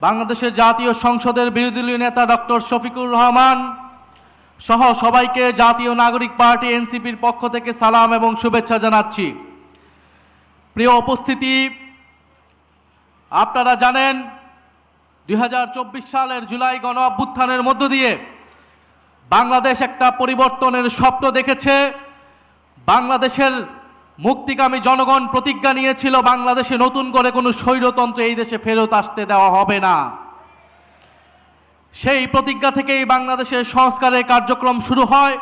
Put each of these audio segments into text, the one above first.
বাংলাদেশের জাতীয় সংসদের বিরোধী দলীয় নেতা ডক্টর শফিকুর রহমান সহ সবাইকে জাতীয় নাগরিক পার্টি এনসিপির পক্ষ থেকে সালাম এবং শুভেচ্ছা জানাচ্ছি। প্রিয় উপস্থিতি, আপনারা জানেন 2024 সালের জুলাই গণ অভ্যুত্থানের মধ্য দিয়ে বাংলাদেশ একটা পরিবর্তনের স্বপ্ন দেখেছে। বাংলাদেশের মুক্তিকামী জনগণ প্রতিজ্ঞা নিয়েছিল বাংলাদেশে নতুন করে কোনো স্বৈরতন্ত্র এই দেশে ফেরত আসতে দেওয়া হবে না। সেই প্রতিজ্ঞা থেকেই বাংলাদেশের সংস্কারের কার্যক্রম শুরু হয়।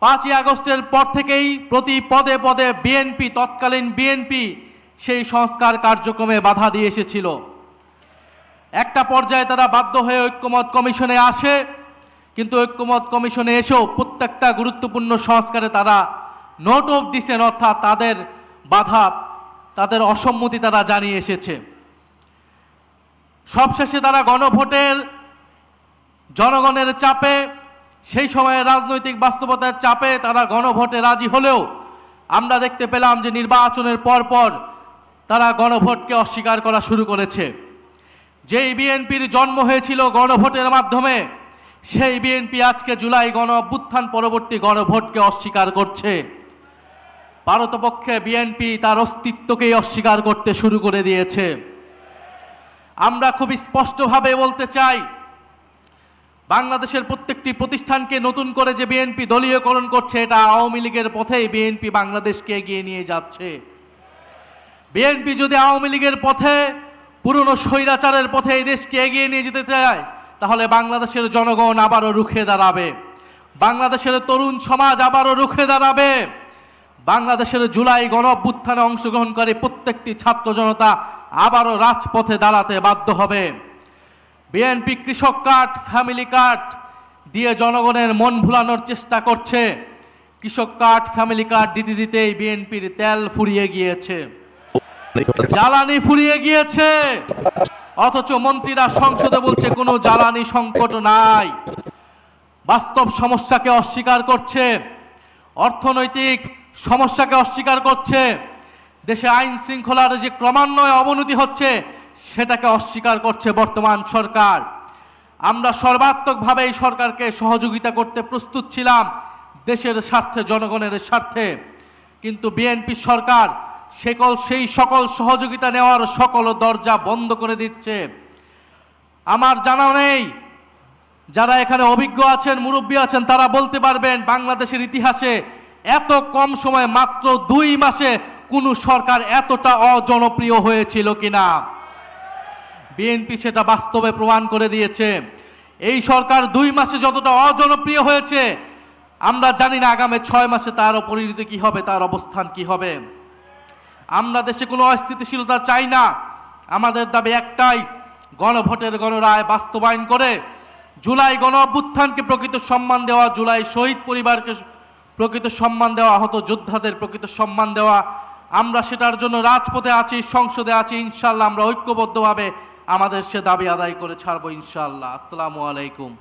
5ই আগস্টের পর থেকেই প্রতি পদে পদে তৎকালীন বিএনপি সেই সংস্কার কার্যক্রমে বাধা দিয়ে এসেছিল। একটা পর্যায়ে তারা বাধ্য হয়ে ঐক্যমত কমিশনে আসে, কিন্তু ঐক্যমত কমিশনে এসেও প্রত্যেকটা গুরুত্বপূর্ণ সংস্কারে তারা নোট অফ ডিসেন্ট অর্থাৎ তাদের বাধা, তাদের অসম্মতি তারা জানিয়ে এসেছে। সবশেষে তারা গণভোটের জনগণের চাপে, সেই সময়ে রাজনৈতিক বাস্তবতার চাপে তারা গণভোটে রাজি হলেও আমরা দেখতে পেলাম যে নির্বাচনের পরপর তারা গণভোটকে অস্বীকার করা শুরু করেছে। যেই বিএনপির জন্ম হয়েছিল গণভোটের মাধ্যমে, সেই বিএনপি আজকে জুলাই গণ অভ্যুত্থান পরবর্তী গণভোটকে অস্বীকার করছে। ভারতপক্ষে বিএনপি তার অস্তিত্বকেই অস্বীকার করতে শুরু করে দিয়েছে। আমরা খুব স্পষ্টভাবে বলতে চাই, বাংলাদেশের প্রত্যেকটি প্রতিষ্ঠানকে নতুন করে যে বিএনপি দলীয়করণ করছে, এটা আওয়ামী লীগের পথেই বিএনপি বাংলাদেশকে এগিয়ে নিয়ে যাচ্ছে। বিএনপি যদি আওয়ামী লীগের পথে, পুরনো স্বৈরাচারের পথে এই দেশকে এগিয়ে নিয়ে যেতে চায়, তাহলে বাংলাদেশের জনগণ আবারও রুখে দাঁড়াবে, বাংলাদেশের তরুণ সমাজ আবারও রুখে দাঁড়াবে, বাংলাদেশের জুলাই গণ অভ্যুত্থানে অংশগ্রহণকারী প্রত্যেকটি ছাত্র জনতা আবারও রাজপথে দাঁড়াতে বাধ্য হবে। বিএনপি কৃষক কার্ড, ফ্যামিলি কার্ড দিয়ে জনগণের মন ভুলানোর চেষ্টা করছে। কৃষক কার্ড, ফ্যামিলি কার্ড দিতে দিতেই বিএনপির তেল ফুরিয়ে গিয়েছে, জ্বালানি ফুরিয়ে গিয়েছে, অথচ মন্ত্রীরা সংসদে বলছে কোনো জ্বালানি সংকট নাই। বাস্তব সমস্যাকে অস্বীকার করছে, অর্থনৈতিক সমস্যাকে অস্বীকার করছে, দেশে আইন শৃঙ্খলার যে ক্রমান্বয়ে অবনতি হচ্ছে সেটাকে অস্বীকার করছে বর্তমান সরকার। আমরা সর্বাত্মকভাবে এই সরকারকে সহযোগিতা করতে প্রস্তুত ছিলাম দেশের স্বার্থে, জনগণের স্বার্থে, কিন্তু বিএনপি সরকার সেই সকল সহযোগিতা নেওয়ার সকল দরজা বন্ধ করে দিচ্ছে। আমার জানা নেই, যারা এখানে অভিজ্ঞ আছেন, মুরব্বী আছেন, তারা বলতে পারবেন বাংলাদেশের ইতিহাসে এত কম সময়ে, মাত্র 2 মাসে কোনো সরকার এতটা অজনপ্রিয় হয়েছিল কিনা। বিএনপি সেটা বাস্তবে প্রমাণ করে দিয়েছে। এই সরকার 2 মাসে যতটা অজনপ্রিয় হয়েছে, আমরা জানি না আগামী 6 মাসে তার পরিণতি কি হবে, তার অবস্থান কি হবে। আমরা দেশে কোনো অস্থিতিশীলতা চাই না। আমাদের দাবি একটাই, গণভোটের গণরায় বাস্তবায়ন করে জুলাই গণ অভ্যুত্থানকে প্রকৃত সম্মান দেওয়া, জুলাই শহীদ পরিবারকে প্রকৃত সম্মান দেওয়া, আহত যোদ্ধাদের প্রকৃত সম্মান দেওয়া। আমরা সেটার জন্য রাজপথে আছি, সংসদে আছি। ইনশাআল্লাহ আমরা ঐক্যবদ্ধভাবে আমাদের সে দাবি আদায় করে ছাড়বো ইনশাআল্লাহ। আসসালামু আলাইকুম।